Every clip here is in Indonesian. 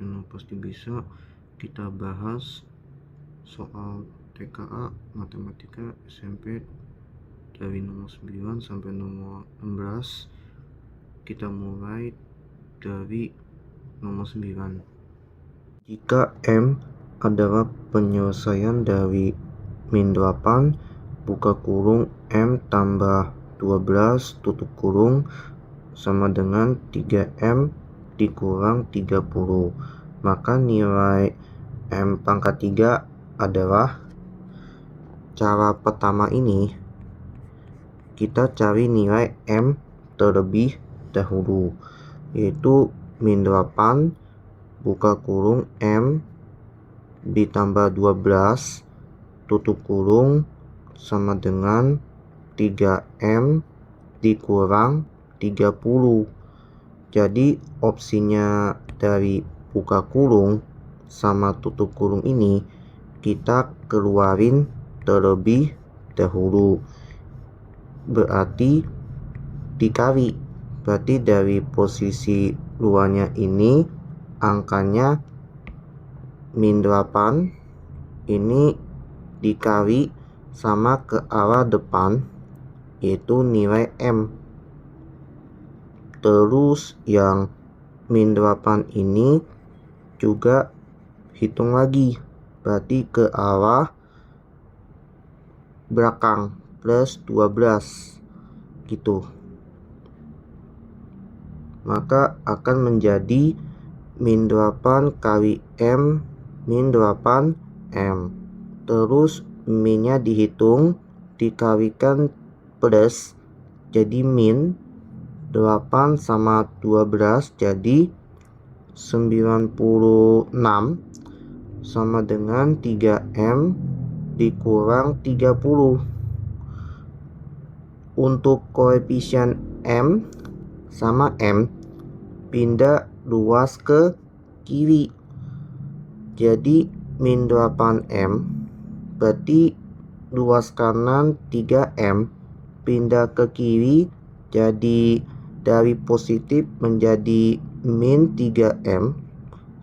channel Pasti Bisa. Kita bahas soal TKA Matematika SMP dari nomor 9 sampai nomor 16. Kita mulai dari nomor 9. Jika M adalah penyelesaian dari min 8 buka kurung M tambah 12 tutup kurung sama dengan 3M dikurang 30, maka nilai M pangkat 3 adalah, cara pertama ini kita cari nilai M terlebih dahulu, yaitu min 8 buka kurung M ditambah 12 tutup kurung sama dengan 3M dikurang 30. Jadi opsinya dari buka kurung sama tutup kurung ini kita keluarin terlebih dahulu, berarti dikali. Berarti dari posisi luarnya ini angkanya min 8 ini dikali sama ke arah depan, yaitu nilai M. Terus yang min 8 ini juga hitung lagi, berarti ke arah belakang plus 12 gitu. Maka akan menjadi min 8 kali M min 8M. Terus minnya dihitung dikalikan plus, jadi min 8 sama 12 jadi 96 sama dengan 3M dikurang 30. Untuk koefisien M sama M pindah luas ke kiri, jadi min 8M berarti luas kanan 3M pindah ke kiri, jadi dari positif menjadi min 3M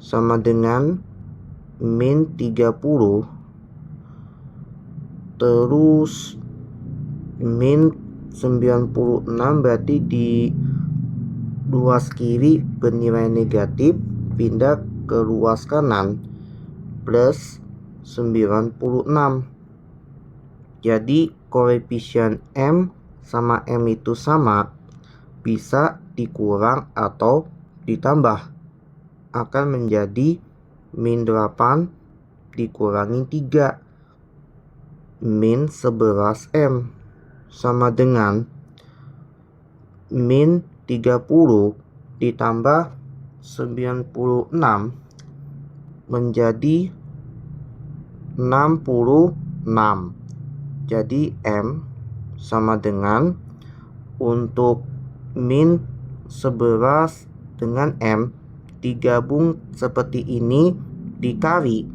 sama dengan min 30. Terus min 96 berarti di luas kiri bernilai negatif pindah ke luas kanan plus 96. Jadi koefisien M sama M itu sama, bisa dikurang atau ditambah, akan menjadi min 8 dikurangi 3 min 11M sama dengan min 30 ditambah 96 menjadi 66. Jadi M sama dengan, untuk min 11 dengan M digabung seperti ini dikali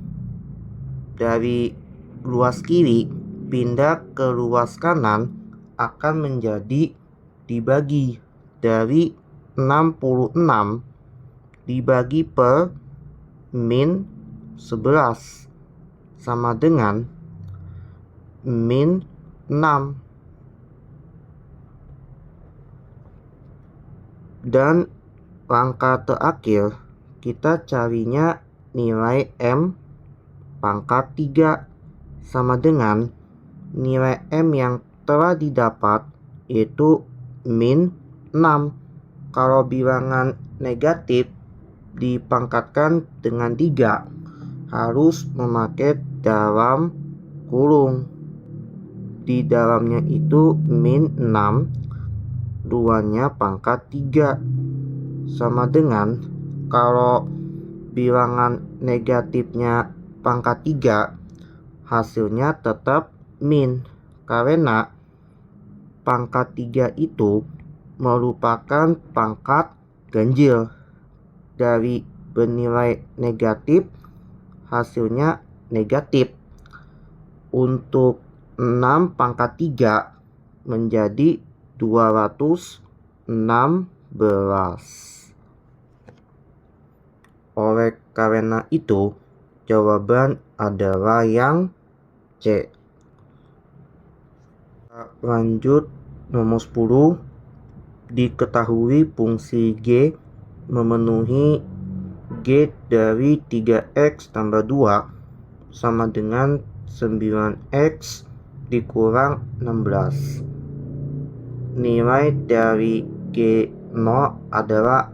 dari luas kiri pindah ke luas kanan akan menjadi dibagi dari 66 dibagi per min 11 sama dengan min 6. Dan langkah terakhir kita carinya nilai M pangkat 3 sama dengan nilai M yang telah didapat, yaitu min 6. Kalau bilangan negatif dipangkatkan dengan 3 harus memakai dalam kurung. Di dalamnya itu min 6, luarnya pangkat 3 sama dengan, kalau bilangan negatifnya pangkat 3 hasilnya tetap min, karena pangkat 3 itu merupakan pangkat ganjil. Dari bernilai negatif hasilnya negatif. Untuk 6 pangkat 3 menjadi 216. Oleh Karena itu, jawaban adalah yang C. Lanjut nomor 10. Diketahui fungsi G memenuhi G dari 3x tambah 2 sama dengan 9x dikurang 16. Nilai dari G0 adalah,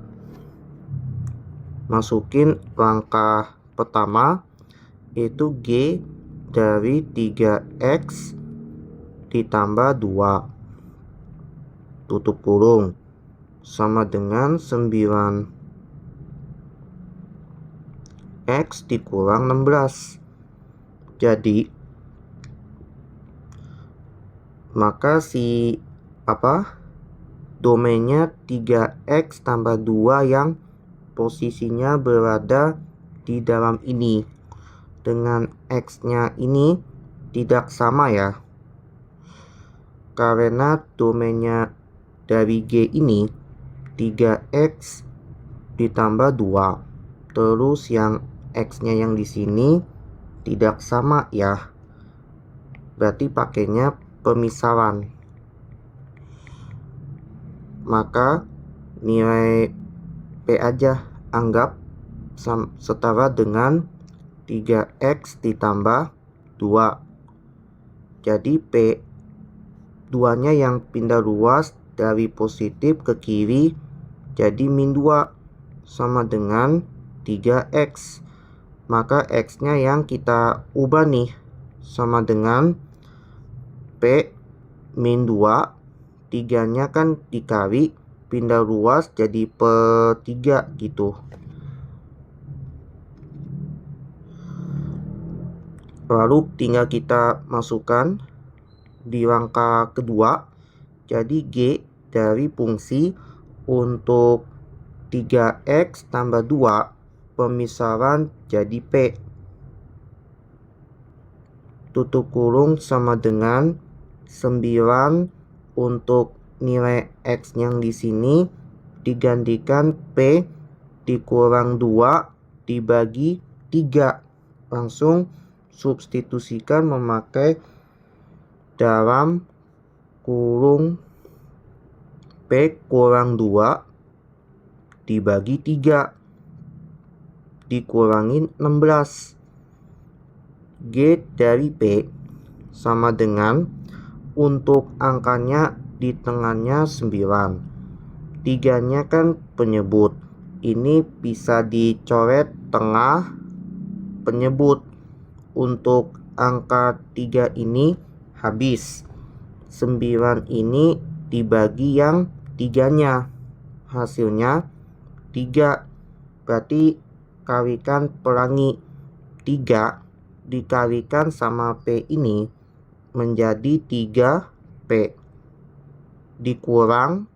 masukin langkah pertama, yaitu G dari 3x ditambah 2 tutup kurung sama dengan 9x dikurang 16. Jadi maka domainnya 3x tambah 2 yang posisinya berada di dalam ini dengan x-nya ini tidak sama ya, karena domainnya dari G ini 3x ditambah 2, terus yang x-nya yang di sini tidak sama ya, berarti pakainya pemisahan. Maka nilai P aja anggap setara dengan 3x ditambah 2. Jadi P 2-nya yang pindah ruas dari positif ke kiri jadi min 2 sama dengan 3x. Maka x-nya yang kita ubah nih sama dengan P min 2, 3-nya kan dikali pindah ruas jadi per 3 gitu. Lalu tinggal kita masukkan di langkah kedua. Jadi G dari fungsi untuk 3x tambah 2 pemisahan jadi P tutup kurung sama dengan 9 untuk nilai x yang di sini digantikan P dikurang 2 dibagi 3. Langsung substitusikan memakai dalam kurung P kurang 2 dibagi 3 dikurangin 16. G dari P sama dengan, untuk angkanya di tengahnya 9, 3-nya kan penyebut, ini bisa dicoret tengah penyebut. Untuk angka 3 ini habis, 9 ini dibagi yang 3-nya, hasilnya 3. Berarti kalikan pelangi 3 dikalikan sama P ini menjadi 3P dikurang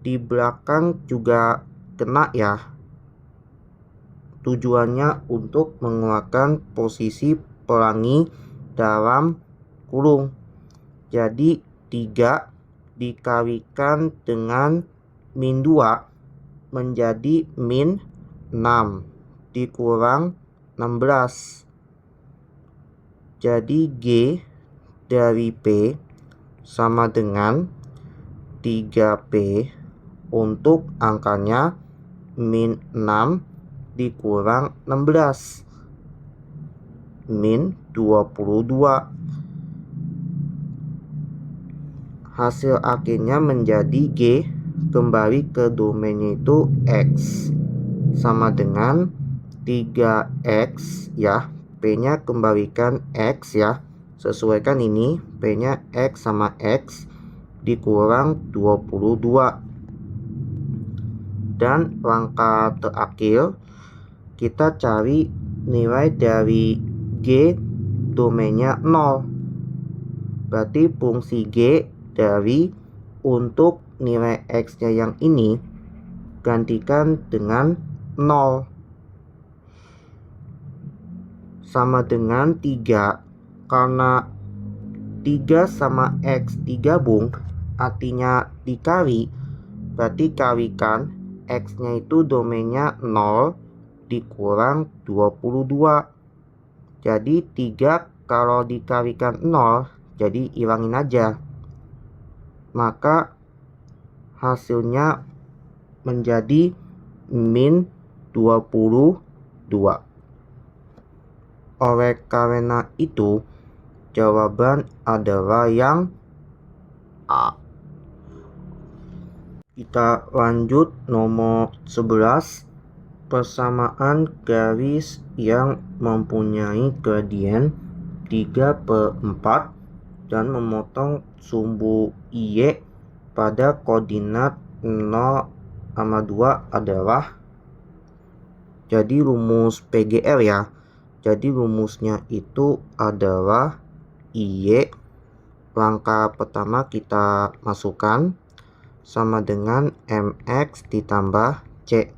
di belakang juga kena ya, tujuannya untuk mengeluarkan posisi pelangi dalam kurung. Jadi 3 dikalikan dengan min 2 menjadi min 6 dikurang 16. Jadi G dari P sama dengan 3P untuk angkanya min 6 dikurang 16 min 22. Hasil akhirnya menjadi G kembali ke domainnya itu X sama dengan 3X ya, P-nya kembalikan X ya, sesuaikan ini P-nya X sama X dikurang 22. Dan langkah terakhir kita cari nilai dari G domainnya 0. Berarti fungsi G dari untuk nilai X-nya yang ini gantikan dengan 0 sama dengan 3. Karena 3 sama X digabung artinya dikali, berarti kalikan X-nya itu domainnya 0 dikurang 22. Jadi 3 kalau dikalikan 0, jadi hilangin aja. Maka hasilnya menjadi min 22. Oleh karena itu, jawaban adalah yang A. Kita lanjut nomor 11. Persamaan garis yang mempunyai gradien 3/4 dan memotong sumbu Y pada koordinat 0,2 adalah. Jadi rumus PGR ya. Jadi rumusnya itu adalah Y. Langkah pertama kita masukkan sama dengan MX ditambah C.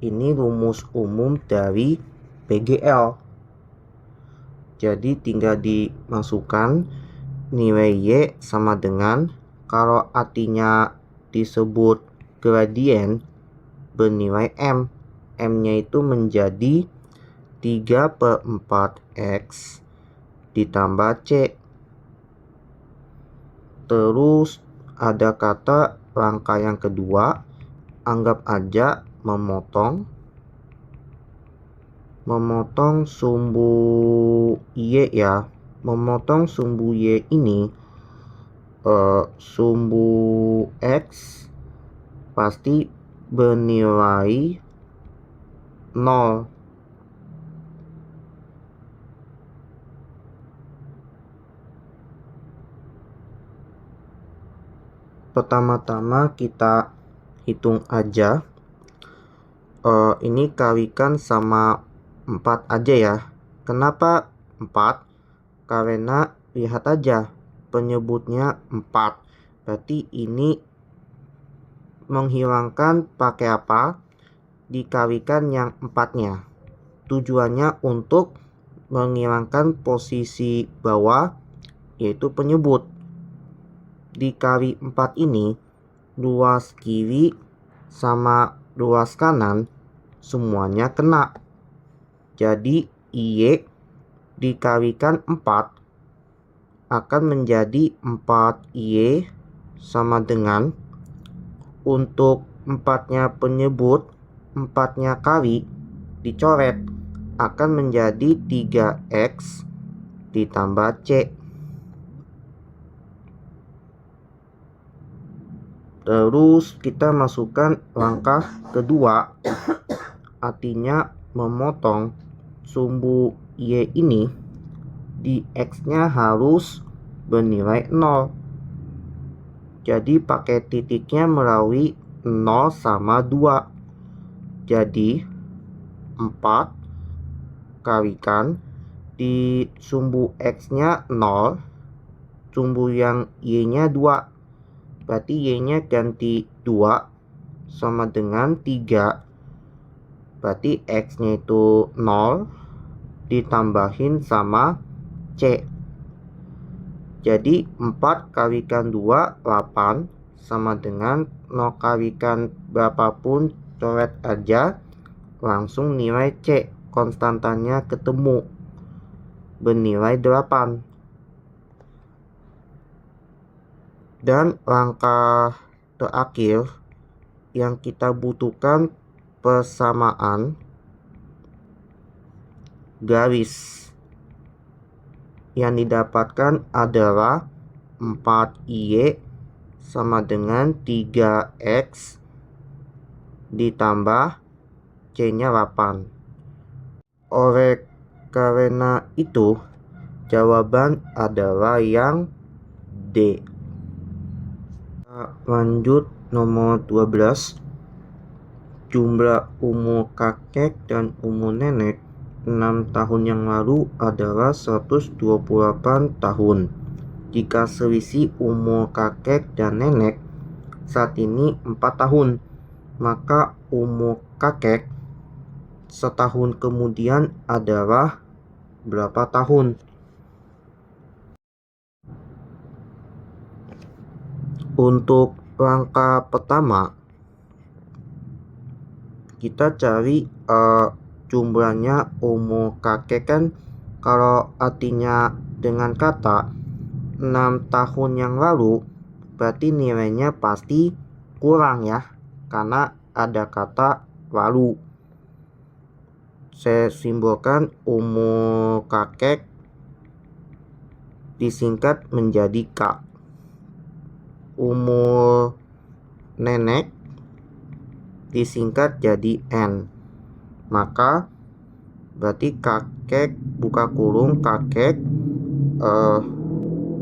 Ini rumus umum dari PGL. Jadi tinggal dimasukkan nilai Y sama dengan, kalau artinya disebut gradien bernilai M. M-nya itu menjadi 3/4X ditambah C. Terus ada kata langkah yang kedua, anggap aja memotong sumbu Y ya. Memotong sumbu Y ini, sumbu X pasti bernilai 0. Pertama-tama kita hitung aja. Ini kalikan sama 4 aja ya. Kenapa 4? Karena lihat aja penyebutnya 4. Berarti ini menghilangkan pakai apa? Dikalikan yang 4-nya. Tujuannya untuk menghilangkan posisi bawah, yaitu penyebut. Dikali 4 ini, luas kiri sama luas kanan semuanya kena. Jadi Y dikalikan 4 akan menjadi 4Y sama dengan, untuk 4-nya penyebut, 4-nya kali dicoret, akan menjadi 3X ditambah C. Terus kita masukkan langkah kedua, artinya memotong sumbu Y ini, di X-nya harus bernilai 0. Jadi pakai titiknya melalui 0 sama 2. Jadi 4 kalikan di sumbu X-nya 0, sumbu yang Y-nya 2. Berarti Y-nya ganti 2 sama dengan 3. Berarti X-nya itu 0 ditambahin sama C. Jadi 4 kalikan 2, 8 sama dengan 0 kalikan berapapun, coret aja, langsung nilai C konstantanya ketemu, bernilai 8. Dan langkah terakhir yang kita butuhkan persamaan garis. Yang didapatkan adalah 4Y sama dengan 3X ditambah C-nya 8. Oleh karena itu, jawaban adalah yang D. Lanjut nomor 12. Jumlah umur kakek dan umur nenek 6 tahun yang lalu adalah 128 tahun. Jika selisih umur kakek dan nenek saat ini 4 tahun, maka umur kakek setahun kemudian adalah berapa tahun? Untuk langkah pertama, kita cari jumlahnya umur kakek kan, kalau artinya dengan kata 6 tahun yang lalu, berarti nilainya pasti kurang ya, karena ada kata lalu. Saya simbolkan umur kakek disingkat menjadi K. Umur nenek disingkat jadi N. Maka berarti kakek buka kurung kakek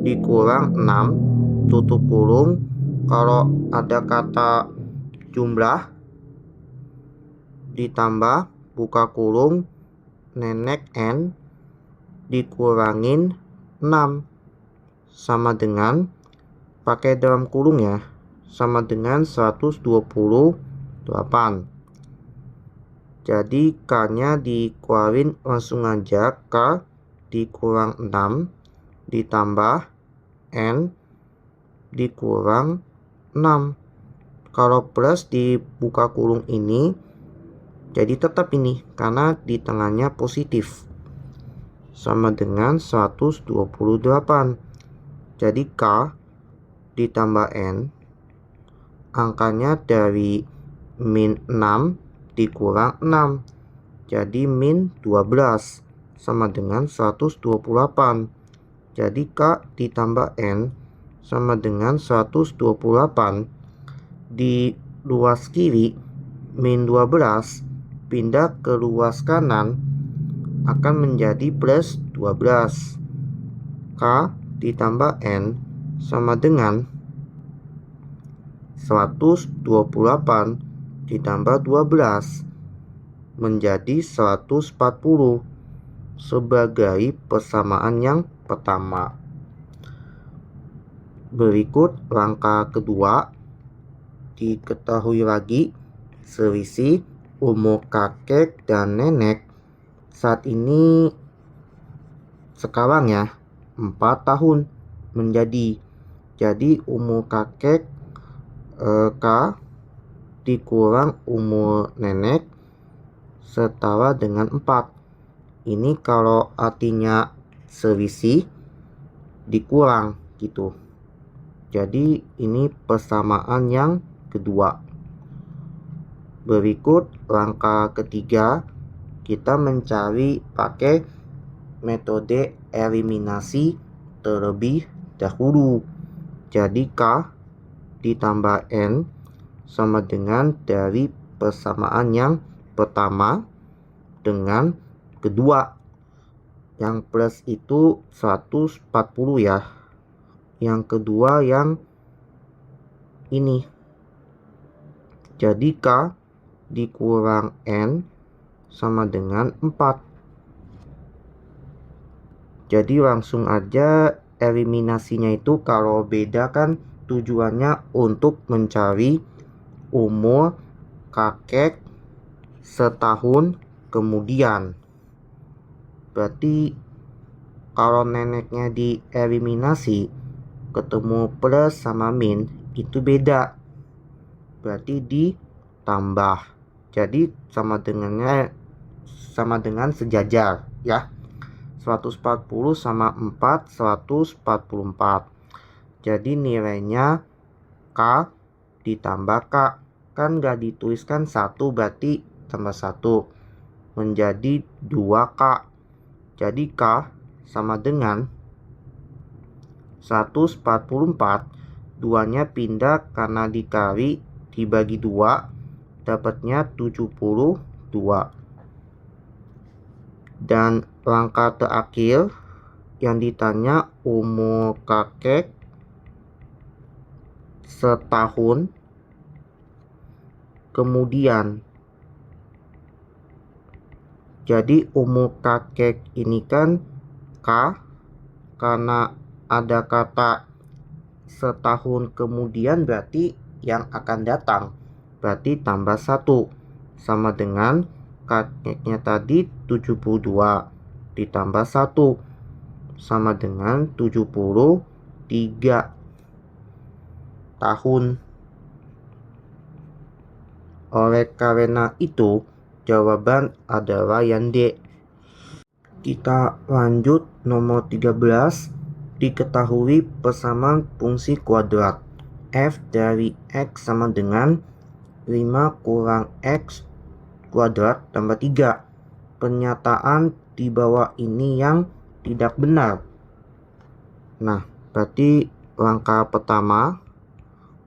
dikurang 6 tutup kurung. Kalau ada kata jumlah ditambah buka kurung nenek N dikurangin 6 sama dengan, pakai dalam kurung ya, sama dengan 128. Jadi K-nya dikeluarin langsung aja, K dikurang 6 ditambah N dikurang 6. Kalau plus dibuka kurung ini, jadi tetap ini karena di tengahnya positif, sama dengan 128. Jadi K ditambah N, angkanya dari min 6 dikurang 6, jadi min 12 sama dengan 128. Jadi K ditambah N sama dengan 128. Di luas kiri min 12 pindah ke luas kanan akan menjadi plus 12. K ditambah N sama dengan 128 ditambah 12 menjadi 140 sebagai persamaan yang pertama. Berikut langkah kedua, diketahui lagi selisih umur kakek dan nenek saat ini sekarang ya 4 tahun menjadi. Jadi umur kakek K dikurang umur nenek setara dengan 4. Ini kalau artinya selisih dikurang gitu. Jadi ini persamaan yang kedua. Berikut langkah ketiga, kita mencari pakai metode eliminasi terlebih dahulu. Jadi K ditambah N sama dengan dari persamaan yang pertama dengan kedua. Yang plus itu 140 ya. Yang kedua yang ini. Jadi K dikurang N sama dengan 4. Jadi langsung aja eliminasinya itu, kalau beda kan tujuannya untuk mencari umur kakek setahun kemudian. Berarti kalau neneknya dieliminasi ketemu plus sama min itu beda, berarti ditambah, jadi sama dengan sejajar ya. 140 sama 4 144. Jadi nilainya K ditambah K, kan gak dituliskan 1, berarti tambah 1 menjadi 2K. Jadi K sama dengan 144, 2-nya pindah karena dikali dibagi 2 dapatnya 72. Dan langkah terakhir yang ditanya umur kakek setahun kemudian. Jadi umur kakek ini kan K, karena ada kata setahun kemudian berarti yang akan datang, berarti tambah 1 sama dengan kakeknya tadi 72 ditambah 1 sama dengan 73 tahun. Oleh karena itu jawaban adalah yang D. Kita lanjut nomor 13. Diketahui persamaan fungsi kuadrat. F dari X sama dengan 5 kurang X kuadrat tambah 3. Pernyataan di bawah ini yang tidak benar. Nah, berarti langkah pertama,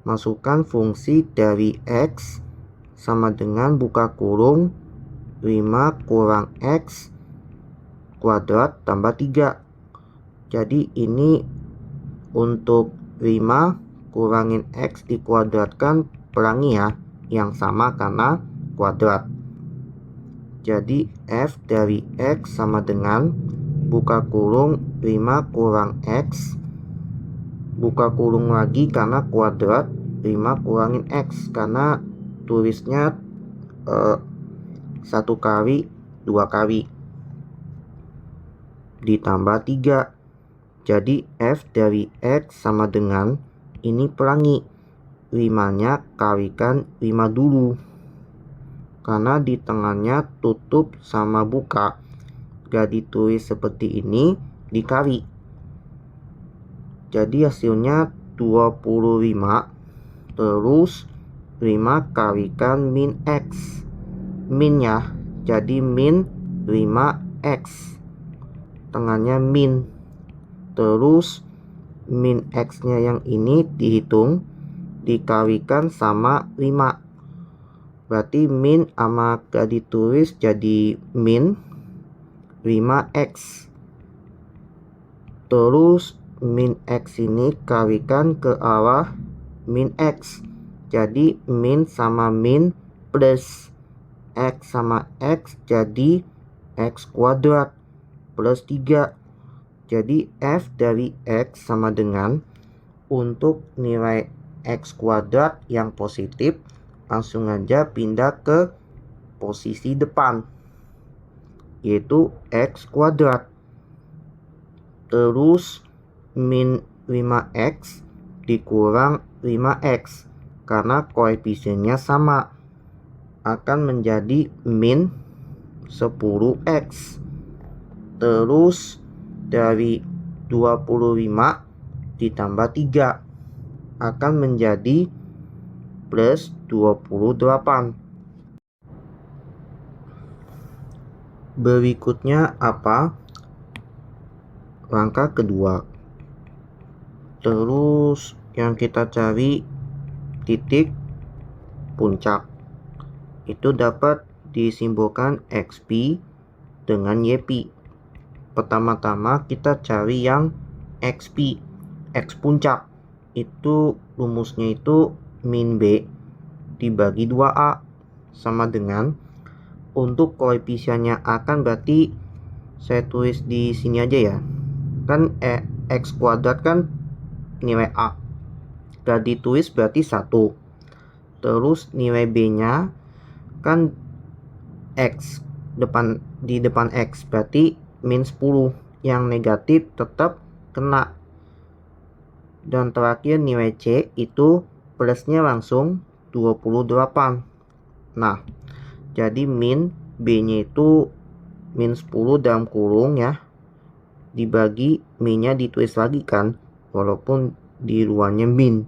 masukkan fungsi dari X sama dengan buka kurung 5 kurang X kuadrat tambah 3. Jadi ini untuk 5 kurangin X dikuadratkan perangi ya, yang sama karena kuadrat. Jadi F dari X sama dengan buka kurung 5 kurang X, buka kurung lagi karena kuadrat 5 kurangin X, karena tulisnya 1 kali 2 kali ditambah 3. Jadi F dari X sama dengan ini perangi 5-nya kalikan 5 dulu, karena di tengahnya tutup sama buka, gak ditulis seperti ini, dikali. Jadi hasilnya 25 terus 5 kalikan min X, min ya, jadi min 5X, tengahnya min, terus min X nya yang ini dihitung dikalikan sama 5, berarti min sama gak ditulis jadi min 5X, terus min X ini kalikan ke arah min X, jadi min sama min plus X sama X jadi X kuadrat plus 3. Jadi F dari X sama dengan, untuk nilai X kuadrat yang positif langsung aja pindah ke posisi depan, yaitu X kuadrat. Terus min 5X dikurang 5X, karena koefisiennya sama, akan menjadi min 10X. Terus dari 25 ditambah 3 akan menjadi plus 28. Berikutnya apa? Langkah kedua. Terus yang kita cari titik puncak. Itu dapat disimbolkan XP dengan YP. Pertama-tama kita cari yang XP, X puncak. Itu rumusnya itu min B dibagi 2A sama dengan, untuk koefisiennya akan berarti saya tulis di sini aja ya. Kan X kuadrat kan nilai A, gak ditulis berarti 1. Terus nilai B-nya kan X di depan X, berarti min 10, yang negatif tetap kena. Dan terakhir nilai C itu plusnya langsung 28. Nah, jadi min B nya itu min 10 dalam kurung ya, dibagi min nya ditulis lagi kan, walaupun di luarnya min.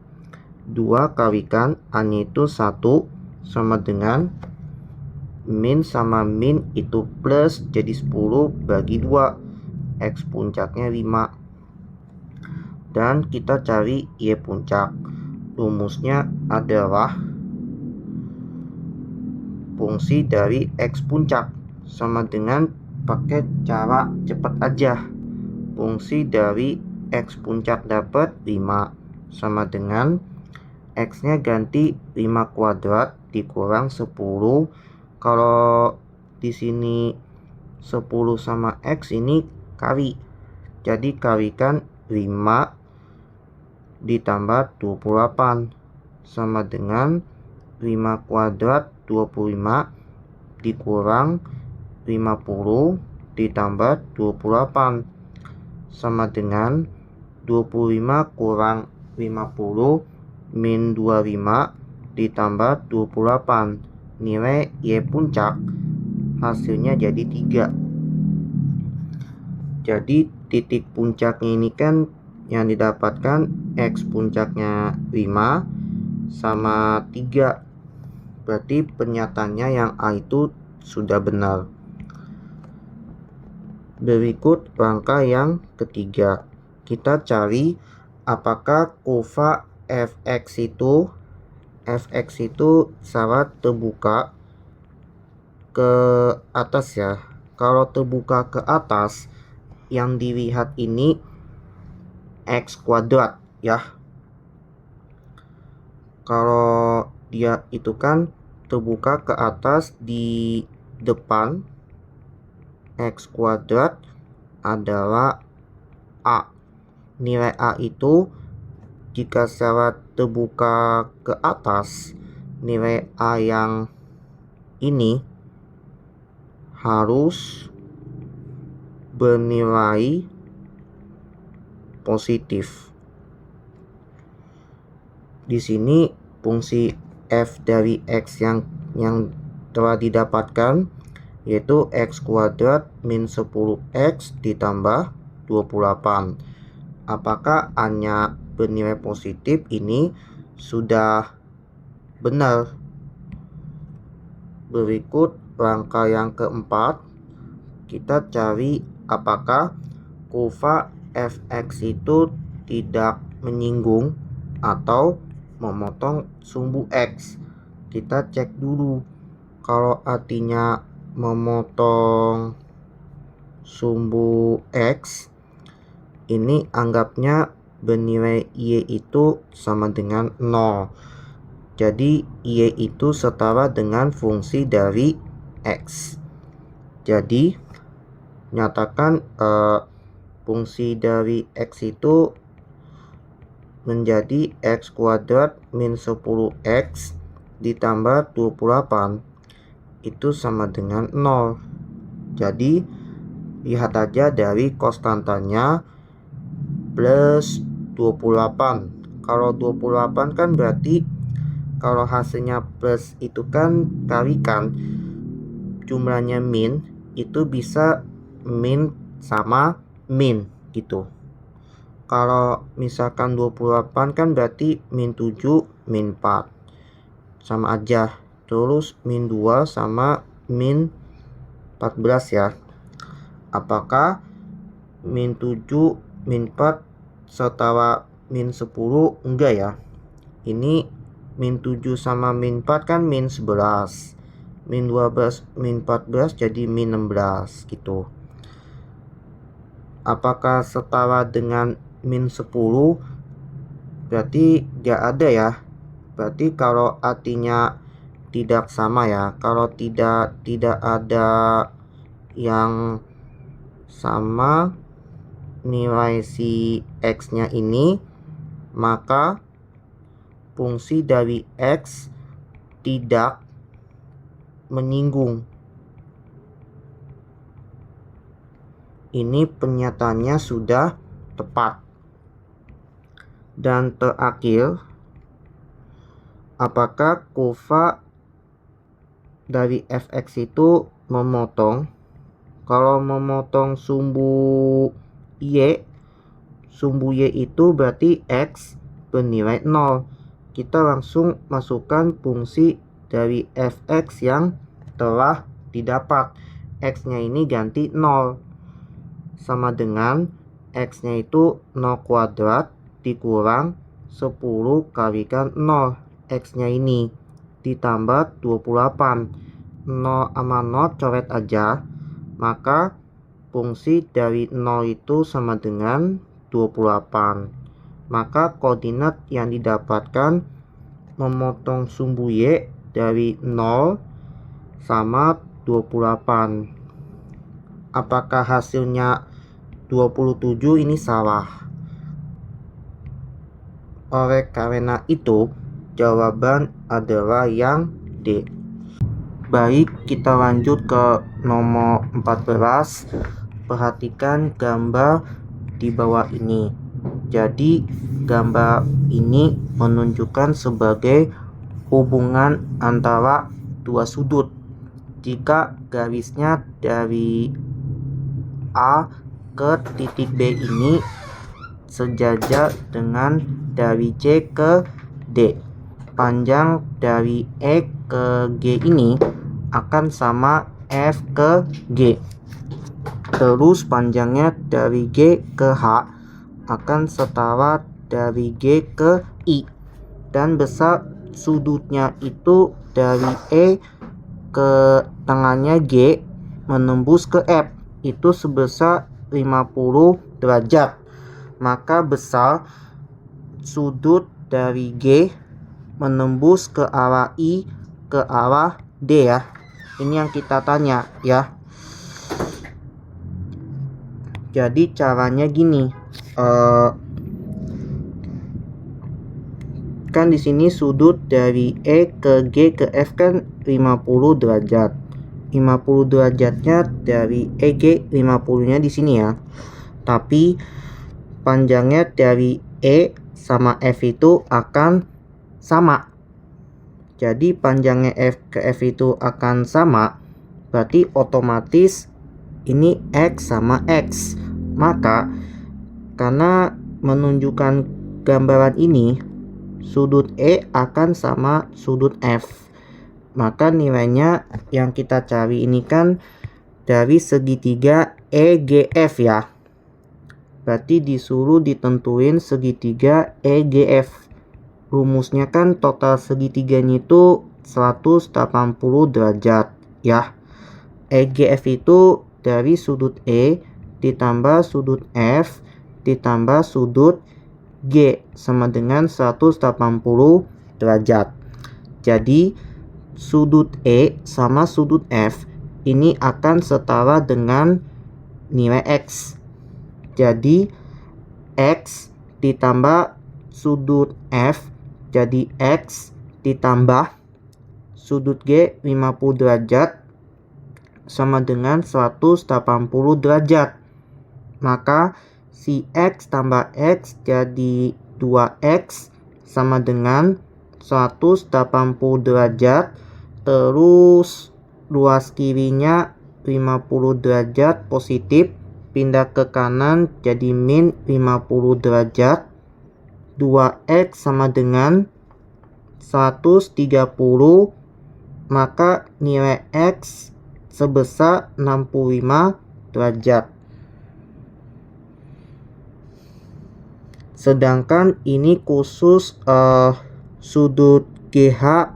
2 kalikan A nya itu 1 sama dengan min sama min itu plus, jadi 10 bagi 2, X puncaknya 5. Dan kita cari Y puncak. Rumusnya adalah fungsi dari X puncak sama dengan, pakai cara cepat aja, fungsi dari X puncak dapat 5 sama dengan X nya ganti 5 kuadrat dikurang 10. Kalau di sini 10 sama X ini kali, jadi kalikan 5 ditambah 28 sama dengan 5 kuadrat 25 dikurang 50 ditambah 28 sama dengan 25 kurang 50 min 25 ditambah 28. Nilai Y puncak hasilnya jadi 3. Jadi titik puncaknya ini kan yang didapatkan X puncaknya 5 sama 3. Berarti pernyataannya yang A itu sudah benar. Berikut langkah yang ketiga. Kita cari apakah kurva fx itu syarat terbuka ke atas ya. Kalau terbuka ke atas, yang dilihat ini x kuadrat ya. Kalau dia itu kan terbuka ke atas, di depan x kuadrat adalah A. Nilai A itu jika syarat terbuka ke atas, nilai A yang ini harus bernilai positif. Di sini fungsi f dari x yang telah didapatkan yaitu x kuadrat min 10x ditambah 28. Apakah A-nya bernilai positif? Ini sudah benar. Berikut langkah yang keempat, kita cari apakah kurva fx itu tidak menyinggung atau memotong sumbu x. Kita cek dulu. Kalau artinya memotong sumbu x, ini anggapnya bernilai y itu sama dengan 0. Jadi y itu setara dengan fungsi dari x. Jadi nyatakan fungsi dari x itu menjadi x kuadrat min 10x ditambah 28 itu sama dengan 0. Jadi lihat aja dari konstantanya plus 28. Kalau 28 kan berarti kalau hasilnya plus itu kan kalikan jumlahnya min, itu bisa min sama min gitu. Kalau misalkan 28 kan berarti min 7 min 4 sama aja. Terus min 2 sama min 14 ya. Apakah min 7 min 4 setara min 10? Enggak ya. Ini min 7 sama min 4 kan min 11. Min 12 min 14 jadi min 16 gitu. Apakah setara dengan min 10? Berarti gak ada ya. Berarti kalau artinya tidak sama ya. Kalau tidak ada yang sama nilai si x nya ini, maka fungsi dari x tidak menyinggung. Ini pernyataannya sudah tepat. Dan terakhir, apakah kurva dari fx itu memotong? Kalau memotong sumbu y itu berarti x bernilai 0. Kita langsung masukkan fungsi dari fx yang telah didapat. X-nya ini ganti 0. Sama dengan x-nya itu 0 kuadrat dikurang 10 kalikan 0. X-nya ini ditambah 28. 0 sama 0 coret aja. Maka fungsi dari 0 itu sama dengan 28. Maka koordinat yang didapatkan memotong sumbu y dari 0 sama 28. Apakah hasilnya 27? Ini salah. Oleh karena itu, jawaban adalah yang D. Baik, kita lanjut ke nomor 14. Perhatikan gambar di bawah ini. Jadi, gambar ini menunjukkan sebagai hubungan antara dua sudut. jika garisnya dari A ke titik B ini sejajar dengan dari C ke D. Panjang dari E ke G ini akan sama F ke G. Terus panjangnya dari G ke H akan setara dari G ke I. Dan besar sudutnya itu dari E ke tengahnya G menembus ke F itu sebesar 50 derajat. Maka besar sudut dari G menembus ke arah I ke arah D ya. Ini yang kita tanya ya. Jadi caranya gini. Kan di sini sudut dari E ke G ke F kan 50 derajat. 50 derajatnya dari EG, 50-nya di sini ya. Tapi panjangnya dari E sama F itu akan sama. Jadi panjangnya F ke F itu akan sama. Berarti otomatis ini X sama X. Maka karena menunjukkan gambaran ini, sudut E akan sama sudut F. Maka nilainya yang kita cari ini kan dari segitiga EGF ya. Berarti disuruh ditentuin segitiga EGF. Rumusnya kan total segitiganya itu 180 derajat ya. EGF itu dari sudut E ditambah sudut F ditambah sudut G sama dengan 180 derajat. Jadi sudut E sama sudut F ini akan setara dengan nilai X. Jadi X ditambah sudut F jadi X ditambah sudut G 50 derajat sama dengan 180 derajat. Maka si X tambah X jadi 2X sama dengan 180 derajat. Terus luas kirinya 50 derajat positif, pindah ke kanan jadi min 50 derajat. 2X sama dengan 130, maka nilai X sebesar 65 derajat. Sedangkan ini khusus sudut GH,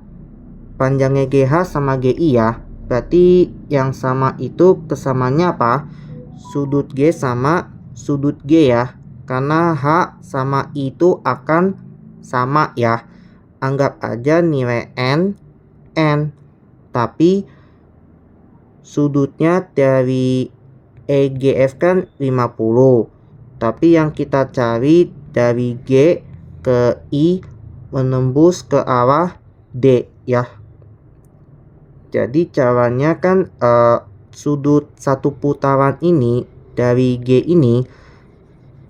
panjangnya GH sama GI ya. Berarti yang sama itu kesamaannya apa? Sudut G sama sudut G ya. Karena H sama I itu akan sama ya. Anggap aja nilai N. Tapi sudutnya dari EGF kan 50. Tapi yang kita cari dari G ke I menembus ke arah D ya. Jadi caranya kan sudut satu putaran ini dari G ini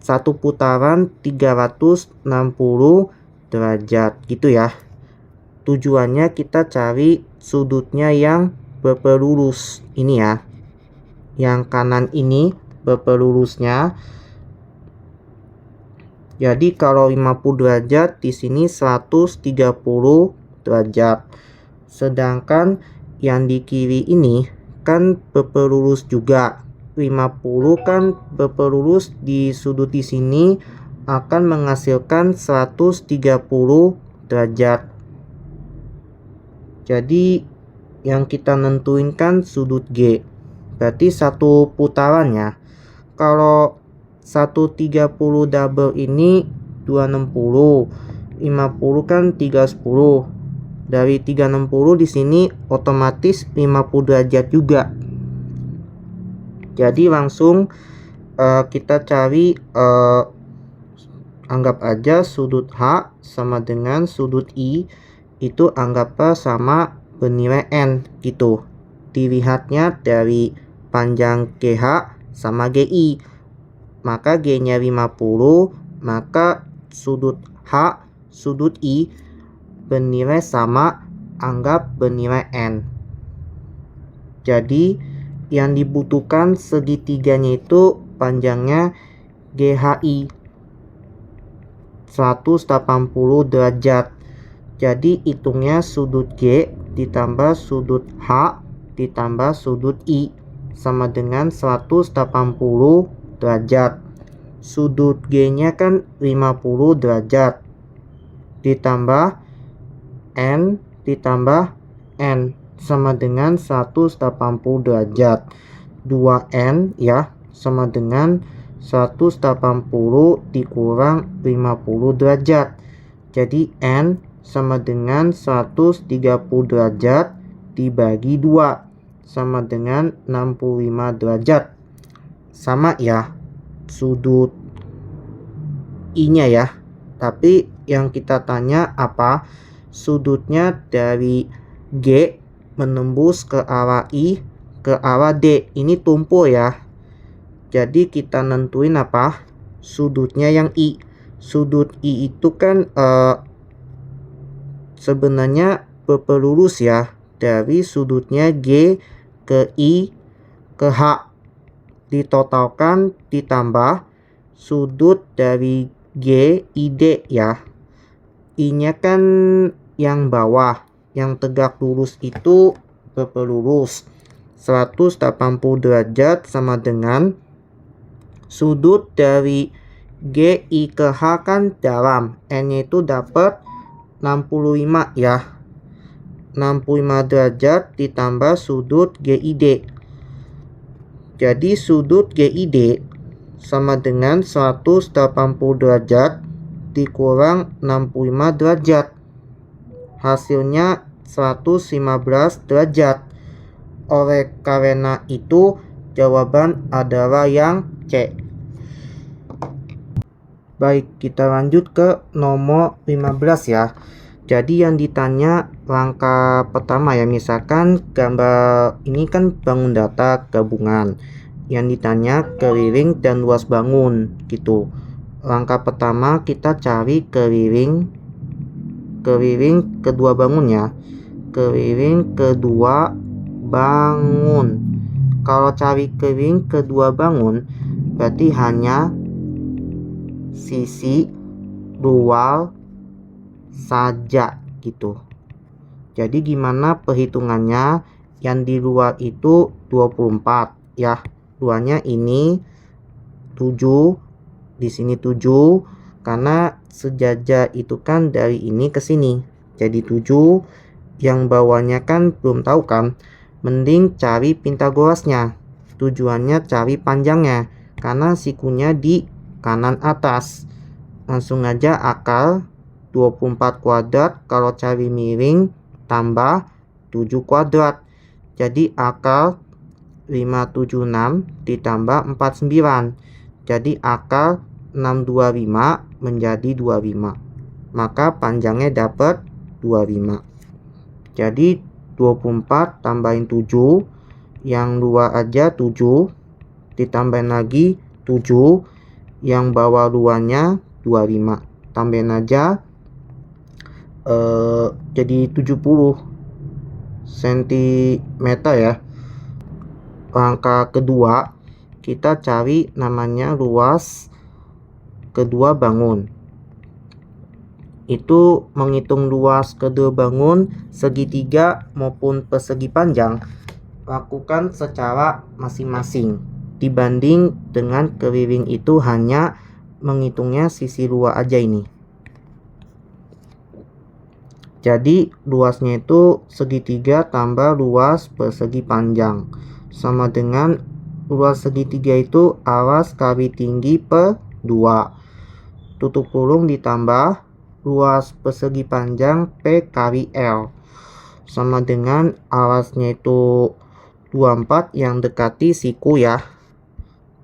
satu putaran 360 derajat gitu ya. Tujuannya kita cari sudutnya yang berpelurus ini ya. Yang kanan ini berpelurusnya. Jadi kalau 50 derajat di sini 130 derajat. Sedangkan yang di kiri ini kan berpelurus juga. 50 kan berpelurus di sudut di sini akan menghasilkan 130 derajat. Jadi yang kita nentuin kan sudut G. Berarti satu putarannya. Kalau 130 double ini 260. 50 kan 310. Dari 360 di sini otomatis 50 derajat juga. Jadi langsung kita cari anggap aja sudut H sama dengan sudut I itu anggaplah sama bernilai N gitu. Dilihatnya dari panjang GH sama GI. Maka G-nya 50, maka sudut H, sudut I bernilai sama, anggap bernilai N. Jadi yang dibutuhkan segitiganya itu panjangnya GHI 180 derajat. Jadi hitungnya sudut G ditambah sudut H ditambah sudut I sama dengan 180 derajat. Sudut G-nya kan 50 derajat. Ditambah N ditambah N sama dengan 180 derajat. 2N ya sama dengan 180 dikurang 50 derajat. Jadi N sama dengan 130 derajat dibagi 2 sama dengan 65 derajat. Sama ya sudut I-nya ya. Tapi yang kita tanya apa? Sudutnya dari G menembus ke arah I ke arah D. Ini tumpul ya. Jadi kita nentuin apa? Sudutnya yang I. Sudut I itu kan sebenarnya berpelurus ya. Dari sudutnya G ke I ke H. Ditotalkan ditambah sudut dari G ID ya. I-nya kan yang bawah. Yang tegak lurus itu berpelurus. 180 derajat sama dengan sudut dari GI ke H kan dalam. N-nya itu dapat 65 ya. 65 derajat ditambah sudut GID. Jadi sudut GID sama dengan 180 derajat dikurang 65 derajat. Hasilnya 115 derajat. Oleh karena itu jawaban adalah yang C. Baik, kita lanjut ke nomor 15 ya. Jadi yang ditanya langkah pertama ya, misalkan gambar ini kan bangun data gabungan. Yang ditanya keliling dan luas bangun gitu. Langkah pertama kita cari keliling kedua bangun ya. Keliling kedua bangun. Kalau cari keliling kedua bangun berarti hanya sisi luar saja gitu. Jadi gimana perhitungannya? Yang di luar itu 24 ya. Luarnya ini 7, di sini 7 karena sejajar itu kan dari ini ke sini. Jadi 7, yang bawahnya kan belum tahu kan. Mending cari Pitagorasnya. Tujuannya cari panjangnya karena sikunya di kanan atas. Langsung aja akal 24 kuadrat kalau cari miring tambah 7 kuadrat. Jadi akal 576 ditambah 49. Jadi akal 625 menjadi 25. Maka panjangnya dapat 25. Jadi 24 tambahin 7. Yang luar aja 7. Ditambahin lagi 7. Yang bawah luarnya 25. Tambahin aja jadi 70 cm ya. Langkah kedua kita cari namanya luas kedua bangun. Itu menghitung luas kedua bangun segitiga maupun persegi panjang lakukan secara masing-masing. Dibanding dengan keliling itu hanya menghitungnya sisi luar aja ini. Jadi luasnya itu segitiga tambah luas persegi panjang sama dengan luas segitiga itu alas kali tinggi per 2. Tutup kurung ditambah luas persegi panjang P kali L sama dengan alasnya itu 24 yang dekati siku ya.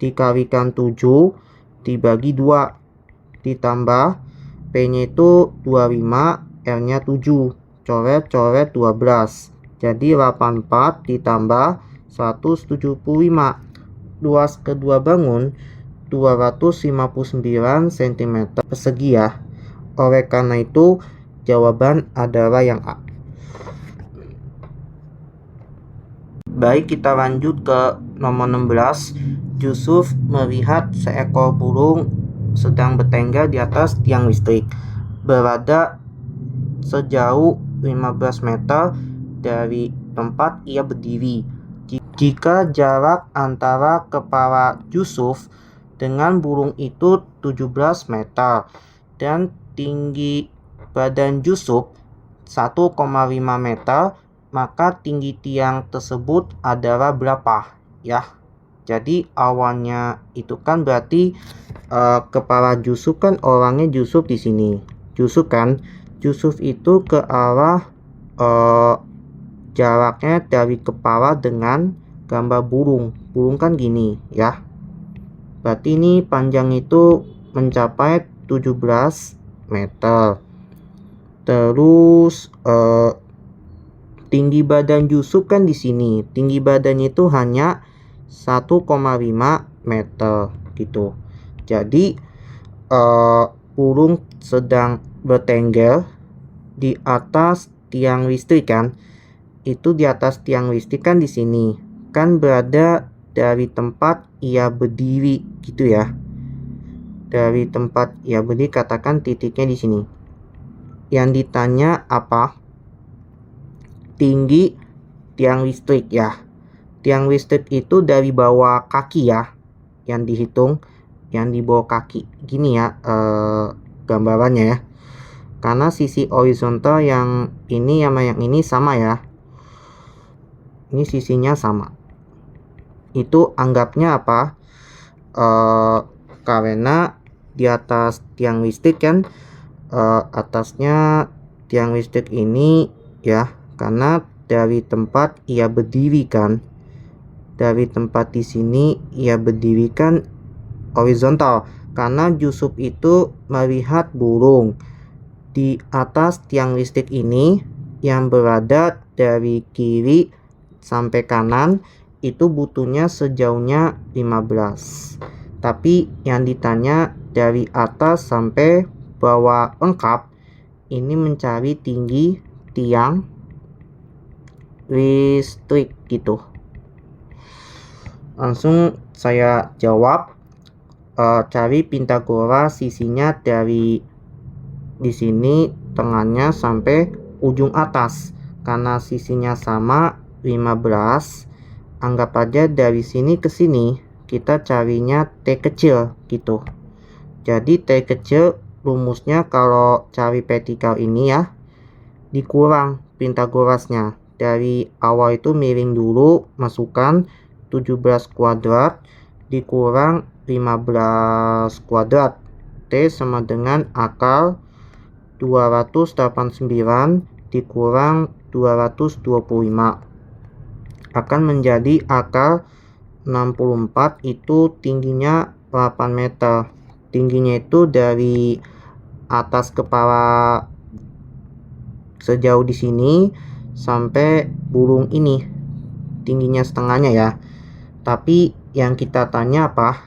Dikalikan 7 dibagi 2 ditambah P-nya itu 25, L-nya 7, coret-coret 12. Jadi 84 ditambah 175. Luas kedua bangun 259 cm persegi ya. Oleh karena itu jawaban adalah yang A. Baik, kita lanjut ke nomor 16. Yusuf melihat seekor burung sedang bertengger di atas tiang listrik, berada sejauh 15 meter dari tempat ia berdiri. Jika jarak antara kepala Yusuf dengan burung itu 17 meter dan tinggi badan Yusuf 1,5 meter, maka tinggi tiang tersebut adalah berapa ya? Jadi awalnya itu kan berarti kepala Yusuf kan, orangnya Yusuf di sini. Yusuf kan, Yusuf itu ke arah jaraknya dari kepala dengan gambar burung. Burung kan gini ya. Berarti ini panjang itu mencapai 17 meter. Terus tinggi badan Yusuf kan di sini. Tinggi badannya itu hanya 1,5 meter gitu. Jadi burung sedang bertengger di atas tiang listrik kan. Itu di atas tiang listrik kan di sini. Kan berada dari tempat ia berdiri gitu ya. Dari tempat ia berdiri, katakan titiknya di sini. Yang ditanya apa? Tinggi tiang listrik ya. Tiang listrik itu dari bawah kaki ya, yang dihitung, yang di bawah kaki gini ya gambarannya ya, karena sisi horizontal yang ini sama yang ini sama ya, ini sisinya sama. Itu anggapnya apa? Karena di atas tiang listrik kan, atasnya tiang listrik ini ya, karena dari tempat ia berdiri kan, dari tempat di sini ia berdiri kan horizontal, karena Yusuf itu melihat burung di atas tiang listrik ini yang berada dari kiri sampai kanan itu butuhnya sejauhnya 15. Tapi yang ditanya dari atas sampai bawah lengkap, ini mencari tinggi tiang listrik gitu. Langsung saya jawab, cari Pitagoras sisinya dari di sini tengahnya sampai ujung atas. Karena sisinya sama 15, anggap aja dari sini ke sini kita carinya T kecil gitu. Jadi T kecil rumusnya kalau cari vertikal ini ya, dikurang Pitagorasnya. Dari awal itu miring dulu, masukkan 17 kuadrat dikurang 15 kuadrat. T sama dengan akar 289 dikurang 225 akan menjadi akar 64. Itu tingginya 8 meter. Tingginya itu dari atas kepala sejauh di sini sampai burung ini tingginya setengahnya ya. Tapi yang kita tanya apa?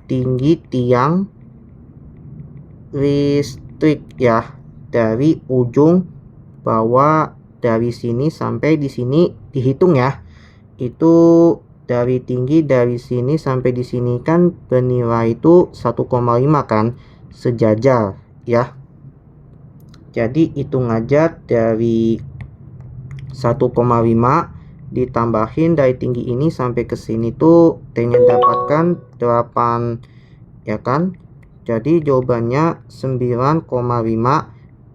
Tinggi tiang listrik ya, dari ujung bawah, dari sini sampai di sini dihitung ya. Itu dari tinggi dari sini sampai di sini kan bernilai itu 1,5 kan, sejajar ya. Jadi hitung aja dari 1,5 ditambahin dari tinggi ini sampai ke sini tuh T-nya dapatkan 8 ya kan. Jadi jawabannya 9,5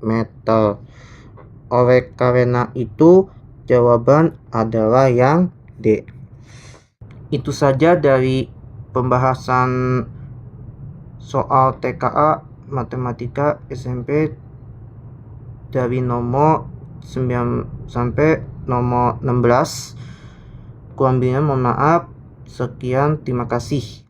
meter. Oleh karena itu jawaban adalah yang D. Itu saja dari pembahasan soal TKA Matematika SMP dari nomor 9 sampai nomor 16. Kurang lebihnya mohon maaf. Sekian, terima kasih.